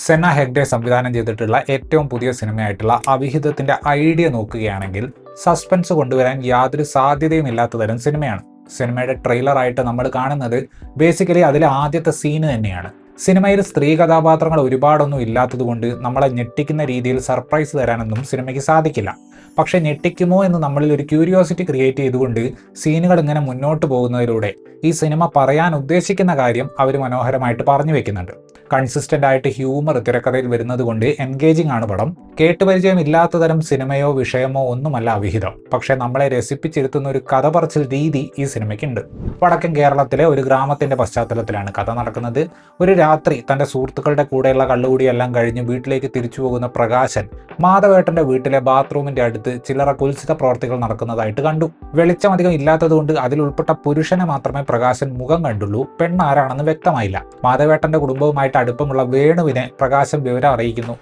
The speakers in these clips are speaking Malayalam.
സെന ഹെഗ്ഡെ സംവിധാനം ചെയ്തിട്ടുള്ള ഏറ്റവും പുതിയ സിനിമയായിട്ടുള്ള അവിഹിതത്തിന്റെ ഐഡിയ നോക്കുകയാണെങ്കിൽ സസ്പെൻസ് കൊണ്ടുവരാൻ യാതൊരു സാധ്യതയുമില്ലാത്ത തരം സിനിമയാണ്. സിനിമയുടെ ട്രെയിലറായിട്ട് നമ്മൾ കാണുന്നത് ബേസിക്കലി അതിലെ ആദ്യത്തെ സീന് തന്നെയാണ്. സിനിമയിൽ സ്ത്രീ കഥാപാത്രങ്ങൾ ഒരുപാടൊന്നും ഇല്ലാത്തതുകൊണ്ട് നമ്മളെ ഞെട്ടിക്കുന്ന രീതിയിൽ സർപ്രൈസ് തരാനൊന്നും സിനിമയ്ക്ക് സാധിക്കില്ല. പക്ഷെ ഞെട്ടിക്കുമോ എന്ന് നമ്മളിൽ ഒരു ക്യൂരിയോസിറ്റി ക്രിയേറ്റ് ചെയ്തുകൊണ്ട് സീനുകൾ ഇങ്ങനെ മുന്നോട്ട് പോകുന്നതിലൂടെ ഈ സിനിമ പറയാൻ ഉദ്ദേശിക്കുന്ന കാര്യം അവർ മനോഹരമായിട്ട് പറഞ്ഞു വെക്കുന്നുണ്ട്. കൺസിസ്റ്റന്റ് ആയിട്ട് ഹ്യൂമർ തിരക്കഥയിൽ വരുന്നത് കൊണ്ട് എൻഗേജിംഗ് ആണ് പടം. കേട്ടുപരിചയം ഇല്ലാത്ത തരം സിനിമയോ വിഷയമോ ഒന്നുമല്ല അവിഹിതം. പക്ഷെ നമ്മളെ രസിപ്പിച്ചിരുത്തുന്ന ഒരു കഥ പറച്ചിൽ രീതി ഈ സിനിമയ്ക്കുണ്ട്. വടക്കൻ കേരളത്തിലെ ഒരു ഗ്രാമത്തിന്റെ പശ്ചാത്തലത്തിലാണ് കഥ നടക്കുന്നത്. ഒരു രാത്രി തന്റെ സുഹൃത്തുക്കളുടെ കൂടെയുള്ള കള്ളുകൂടിയെല്ലാം കഴിഞ്ഞ് വീട്ടിലേക്ക് തിരിച്ചു പോകുന്ന പ്രകാശൻ മാധവേട്ടന്റെ വീട്ടിലെ ബാത്റൂമിന്റെ അടുത്ത് ചില്ലറ കുൽസിത പ്രവർത്തികൾ നടക്കുന്നതായിട്ട് കണ്ടു. വെളിച്ചം അധികം ഇല്ലാത്തതുകൊണ്ട് അതിൽ ഉൾപ്പെട്ട പുരുഷനെ മാത്രമേ പ്രകാശൻ മുഖം കണ്ടുള്ളൂ. പെണ്ണാരാണെന്ന് വ്യക്തമായില്ല. മാധവേട്ടന്റെ കുടുംബവുമായിട്ട് അടുപ്പമുള്ള വേണുവിനെ പ്രകാശൻ വിവരം അറിയിക്കുന്നു.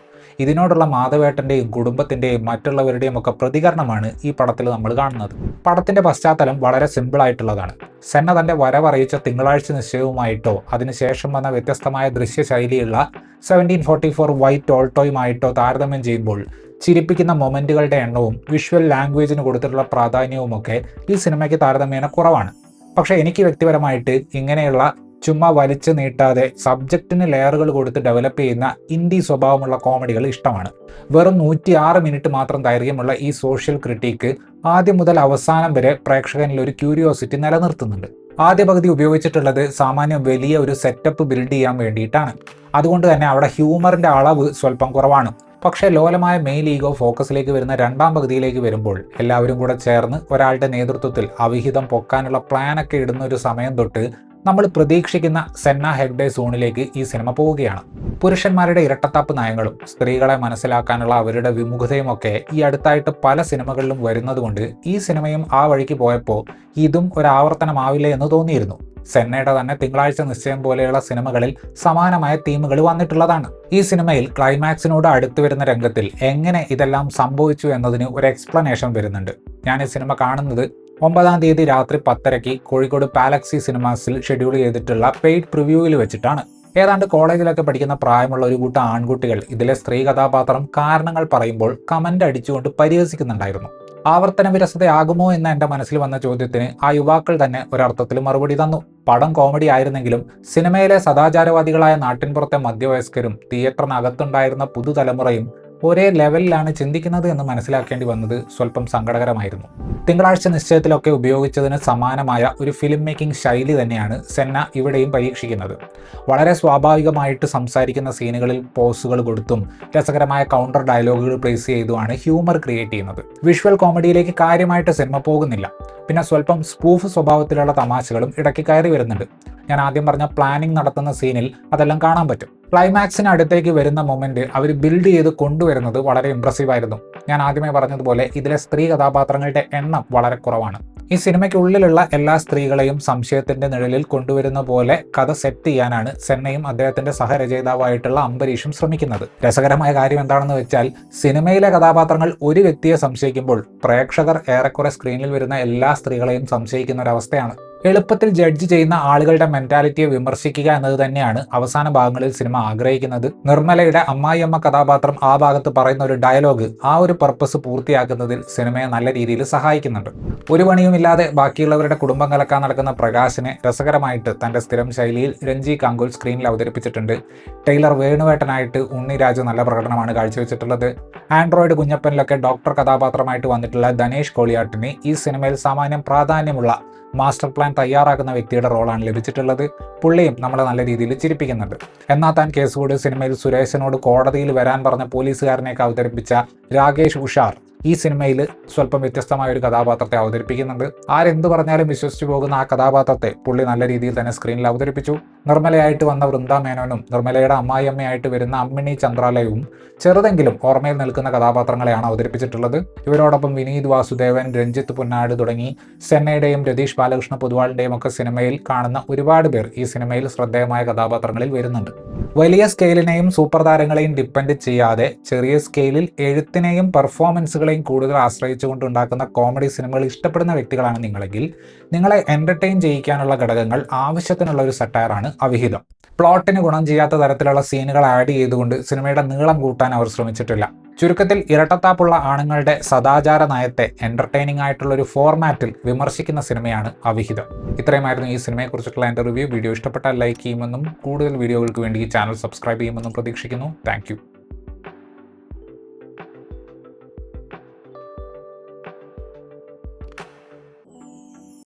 ഇതിനോടുള്ള മാധവേട്ടന്റെയും കുടുംബത്തിന്റെയും മറ്റുള്ളവരുടെയും ഒക്കെ പ്രതികരണമാണ് ഈ പടത്തിൽ നമ്മൾ കാണുന്നത്. പടത്തിന്റെ പശ്ചാത്തലം വളരെ സിമ്പിൾ ആയിട്ടുള്ളതാണ്. സെന്ന തന്റെ വരവറിയിച്ച തിങ്കളാഴ്ച നിശ്ചയവുമായിട്ടോ അതിനുശേഷം വന്ന വ്യത്യസ്തമായ ദൃശ്യശൈലിയുള്ള 1744 വൈറ്റ് ഓൾട്ടോയുമായിട്ടോ താരതമ്യം ചെയ്യുമ്പോൾ ചിരിപ്പിക്കുന്ന മൊമെന്റുകളുടെ എണ്ണവും വിഷ്വൽ ലാംഗ്വേജിന് കൊടുത്തിട്ടുള്ള പ്രാധാന്യവുമൊക്കെ ഈ സിനിമയ്ക്ക് താരതമ്യേന കുറവാണ്. പക്ഷെ എനിക്ക് വ്യക്തിപരമായിട്ട് ഇങ്ങനെയുള്ള ചുമ്മാ വലിച്ചു നീട്ടാതെ സബ്ജക്റ്റിന് ലെയറുകൾ കൊടുത്ത് ഡെവലപ്പ് ചെയ്യുന്ന ഇൻഡി സ്വഭാവമുള്ള കോമഡികൾ ഇഷ്ടമാണ്. വെറും 106 മിനിറ്റ് മാത്രം ദൈർഘ്യമുള്ള ഈ സോഷ്യൽ ക്രിട്ടിക്ക് ആദ്യം മുതൽ അവസാനം വരെ പ്രേക്ഷകനിൽ ഒരു ക്യൂരിയോസിറ്റി നിലനിർത്തുന്നുണ്ട്. ആദ്യ പകുതി ഉപയോഗിച്ചിട്ടുള്ളത് സാമാന്യം വലിയ ഒരു സെറ്റപ്പ് ബിൽഡ് ചെയ്യാൻ വേണ്ടിയിട്ടാണ്. അതുകൊണ്ട് തന്നെ അവിടെ ഹ്യൂമറിന്റെ അളവ് സ്വല്പം കുറവാണ്. പക്ഷേ ലോലമായ മെയിൽ ഈഗോ ഫോക്കസിലേക്ക് വരുന്ന രണ്ടാം പകുതിയിലേക്ക് വരുമ്പോൾ എല്ലാവരും കൂടെ ചേർന്ന് ഒരാളുടെ നേതൃത്വത്തിൽ അവിഹിതം പൊക്കാനുള്ള പ്ലാനൊക്കെ ഇടുന്ന ഒരു സമയം തൊട്ട് നമ്മൾ പ്രതീക്ഷിക്കുന്ന സെന്ന ഹെഗ്ഡെ സോണിലേക്ക് ഈ സിനിമ പോവുകയാണ്. പുരുഷന്മാരുടെ ഇരട്ടത്താപ്പ് നയങ്ങളും സ്ത്രീകളെ മനസ്സിലാക്കാനുള്ള അവരുടെ വിമുഖതയുമൊക്കെ ഈ അടുത്തായിട്ട് പല സിനിമകളിലും വരുന്നതുകൊണ്ട് ഈ സിനിമയും ആ വഴിക്ക് പോയപ്പോൾ ഇതും ഒരാവർത്തനമാവില്ല എന്ന് തോന്നിയിരുന്നു. സെന്നയുടെ തന്നെ തിങ്കളാഴ്ച നിശ്ചയം പോലെയുള്ള സിനിമകളിൽ സമാനമായ തീമുകൾ വന്നിട്ടുള്ളതാണ്. ഈ സിനിമയിൽ ക്ലൈമാക്സിനോട് അടുത്തു വരുന്ന രംഗത്തിൽ എങ്ങനെ ഇതെല്ലാം സംഭവിച്ചു എന്നതിന് ഒരു എക്സ്പ്ലനേഷൻ വരുന്നുണ്ട്. ഞാൻ ഈ സിനിമ കാണുന്നത് 9-ാം തീയതി രാത്രി 10:30 കോഴിക്കോട് പാലക്സി സിനിമാസിൽ ഷെഡ്യൂൾ ചെയ്തിട്ടുള്ള പെയ്ഡ് പ്രിവ്യൂവിൽ വെച്ചിട്ടാണ്. ഏതാണ്ട് കോളേജിലൊക്കെ പഠിക്കുന്ന പ്രായമുള്ള ഒരു കൂട്ടം ആൺകുട്ടികൾ ഇതിലെ സ്ത്രീ കഥാപാത്രം കാരണങ്ങൾ പറയുമ്പോൾ കമന്റ് അടിച്ചുകൊണ്ട് പരിഹസിക്കുന്നുണ്ടായിരുന്നു. ആവർത്തന വിരസതയാകുമോ എന്ന എൻ്റെ മനസ്സിൽ വന്ന ചോദ്യത്തിന് ആ യുവാക്കൾ തന്നെ ഒരർത്ഥത്തിൽ മറുപടി തന്നു. പടം കോമഡി ആയിരുന്നെങ്കിലും സിനിമയിലെ സദാചാരവാദികളായ നാട്ടിൻപുറത്തെ മധ്യവയസ്കരും തിയേറ്ററിനകത്തുണ്ടായിരുന്ന പുതുതലമുറയും ഒരേ ലെവലിലാണ് ചിന്തിക്കുന്നത് എന്ന് മനസ്സിലാക്കേണ്ടി വന്നത് സ്വല്പം സങ്കടകരമായിരുന്നു. തിങ്കളാഴ്ച നിശ്ചയത്തിലൊക്കെ ഉപയോഗിച്ചതിന് സമാനമായ ഒരു ഫിലിം മേക്കിംഗ് ശൈലി തന്നെയാണ് സെന്ന ഇവിടെയും പരീക്ഷിക്കുന്നത്. വളരെ സ്വാഭാവികമായിട്ട് സംസാരിക്കുന്ന സീനുകളിൽ പോസുകൾ കൊടുത്തും രസകരമായ കൗണ്ടർ ഡയലോഗുകൾ പ്ലേസ് ചെയ്തുമാണ് ഹ്യൂമർ ക്രിയേറ്റ് ചെയ്യുന്നത്. വിഷ്വൽ കോമഡിയിലേക്ക് കാര്യമായിട്ട് സിനിമ പോകുന്നില്ല. പിന്നെ സ്വല്പം സ്പൂഫ് സ്വഭാവത്തിലുള്ള തമാശകളും ഇടയ്ക്ക് കയറി വരുന്നുണ്ട്. ഞാൻ ആദ്യം പറഞ്ഞ പ്ലാനിംഗ് നടത്തുന്ന സീനിൽ അതെല്ലാം കാണാൻ പറ്റും. ക്ലൈമാക്സിന് അടുത്തേക്ക് വരുന്ന മൊമെന്റ് അവർ ബിൽഡ് ചെയ്ത് കൊണ്ടുവരുന്നത് വളരെ ഇംപ്രസീവ് ആയിരുന്നു. ഞാൻ ആദ്യമേ പറഞ്ഞതുപോലെ ഇതിലെ സ്ത്രീ കഥാപാത്രങ്ങളുടെ എണ്ണം വളരെ കുറവാണ്. ഈ സിനിമയ്ക്കുള്ളിലുള്ള എല്ലാ സ്ത്രീകളെയും സംശയത്തിന്റെ നിഴലിൽ കൊണ്ടുവരുന്ന പോലെ കഥ സെറ്റ് ചെയ്യാനാണ് സെന്നയും അദ്ദേഹത്തിന്റെ സഹരചയിതാവായിട്ടുള്ള അംബരീഷും ശ്രമിക്കുന്നത്. രസകരമായ കാര്യം എന്താണെന്ന് വെച്ചാൽ സിനിമയിലെ കഥാപാത്രങ്ങൾ ഒരു വ്യക്തിയെ സംശയിക്കുമ്പോൾ പ്രേക്ഷകർ ഏറെക്കുറെ സ്ക്രീനിൽ വരുന്ന എല്ലാ സ്ത്രീകളെയും സംശയിക്കുന്ന ഒരവസ്ഥയാണ്. എളുപ്പത്തിൽ ജഡ്ജ് ചെയ്യുന്ന ആളുകളുടെ മെന്റാലിറ്റിയെ വിമർശിക്കുക എന്നത് തന്നെയാണ് അവസാന ഭാഗങ്ങളിൽ സിനിമ ആഗ്രഹിക്കുന്നത്. നിർമ്മലയുടെ അമ്മായിയമ്മ കഥാപാത്രം ആ ഭാഗത്ത് പറയുന്ന ഒരു ഡയലോഗ് ആ ഒരു പർപ്പസ് പൂർത്തിയാക്കുന്നതിൽ സിനിമയെ നല്ല രീതിയിൽ സഹായിക്കുന്നുണ്ട്. ഒരു പണിയുമില്ലാതെ ബാക്കിയുള്ളവരുടെ കുടുംബം കലക്കാൻ നടക്കുന്ന പ്രകാശിനെ രസകരമായിട്ട് തന്റെ സ്ഥിരം ശൈലിയിൽ രഞ്ജി കാങ്കുൽ സ്ക്രീനിൽ അവതരിപ്പിച്ചിട്ടുണ്ട്. ടൈലർ വേണുവേട്ടനായിട്ട് ഉണ്ണിരാജ് നല്ല പ്രകടനമാണ് കാഴ്ചവെച്ചിട്ടുള്ളത്. ആൻഡ്രോയിഡ് കുഞ്ഞപ്പനിലൊക്കെ ഡോക്ടർ കഥാപാത്രമായിട്ട് വന്നിട്ടുള്ള ധനേഷ് കോളിയാട്ടിന് ഈ സിനിമയിൽ സാമാന്യം പ്രാധാന്യമുള്ള മാസ്റ്റർ പ്ലാൻ തയ്യാറാക്കുന്ന വ്യക്തിയുടെ റോളാണ് ലഭിച്ചിട്ടുള്ളത്. പുള്ളിയും നമ്മളെ നല്ല രീതിയിൽ ചിരിപ്പിക്കുന്നുണ്ട്. എന്നാൽ താൻ കേസുകൂടി സിനിമയിൽ സുരേശനോട് കോടതിയിൽ വരാൻ പറഞ്ഞ പോലീസുകാരനെയൊക്കെ അവതരിപ്പിച്ച രാകേഷ് ഉഷാർ ഈ സിനിമയിൽ സ്വല്പം വ്യത്യസ്തമായ ഒരു കഥാപാത്രത്തെ അവതരിപ്പിക്കുന്നുണ്ട്. ആരെന്ത് പറഞ്ഞാലും വിശ്വസിച്ചു പോകുന്ന ആ കഥാപാത്രത്തെ പുള്ളി നല്ല രീതിയിൽ തന്നെ സ്ക്രീനിൽ അവതരിപ്പിച്ചു. നിർമ്മലയായിട്ട് വന്ന വൃന്ദ മേനോനും നിർമ്മലയുടെ അമ്മായിയമ്മയായിട്ട് വരുന്ന അമ്മിണി ചന്ദ്രാലയവും ചെറുതെങ്കിലും ഓർമ്മയിൽ നിൽക്കുന്ന കഥാപാത്രങ്ങളെയാണ് അവതരിപ്പിച്ചിട്ടുള്ളത്. ഇവരോടൊപ്പം വിനീത് വാസുദേവൻ, രഞ്ജിത്ത് പുന്നാട് തുടങ്ങി സെന്നയുടെയും രതീഷ് ബാലകൃഷ്ണ പൊതുവാളിന്റെയും ഒക്കെ സിനിമയിൽ കാണുന്ന ഒരുപാട് പേർ ഈ സിനിമയിൽ ശ്രദ്ധേയമായ കഥാപാത്രങ്ങളിൽ വരുന്നുണ്ട്. വലിയ സ്കെയിലിനെയും സൂപ്പർ താരങ്ങളെയും ഡിപ്പെൻഡ് ചെയ്യാതെ ചെറിയ സ്കെയിലിൽ എഴുത്തിനെയും പെർഫോമൻസുകളെയും കൂടുതൽ ആശ്രയിച്ചുകൊണ്ട് ഉണ്ടാക്കുന്ന കോമഡി സിനിമകൾ ഇഷ്ടപ്പെടുന്ന വ്യക്തികളാണ് നിങ്ങളെങ്കിൽ നിങ്ങളെ എന്റർടൈൻ ചെയ്യിക്കാനുള്ള ഘടകങ്ങൾ ആവശ്യത്തിനുള്ള ഒരു സട്ടയറാണ് അവിഹിതം. പ്ലോട്ടിന് ഗുണം ചെയ്യാത്ത തരത്തിലുള്ള സീനുകൾ ആഡ് ചെയ്തുകൊണ്ട് സിനിമയുടെ നീളം കൂട്ടാൻ അവർ ശ്രമിച്ചിട്ടില്ല. ചുരുക്കത്തിൽ ഇരട്ടത്താപ്പുള്ള ആണുങ്ങളുടെ സദാചാര നയത്തെ എന്റർടൈനിങ് ആയിട്ടുള്ള ഒരു ഫോർമാറ്റിൽ വിമർശിക്കുന്ന സിനിമയാണ് അവിഹിതം. ഇത്രയുമായിരുന്നു ഈ സിനിമയെക്കുറിച്ചിട്ടുള്ള എൻ്റെ റിവ്യൂ. വീഡിയോ ഇഷ്ടപ്പെട്ടാൽ ലൈക്ക് ചെയ്യുമെന്നും കൂടുതൽ വീഡിയോകൾക്ക് വേണ്ടി ഈ ചാനൽ സബ്സ്ക്രൈബ് ചെയ്യുമെന്നും പ്രതീക്ഷിക്കുന്നു. താങ്ക്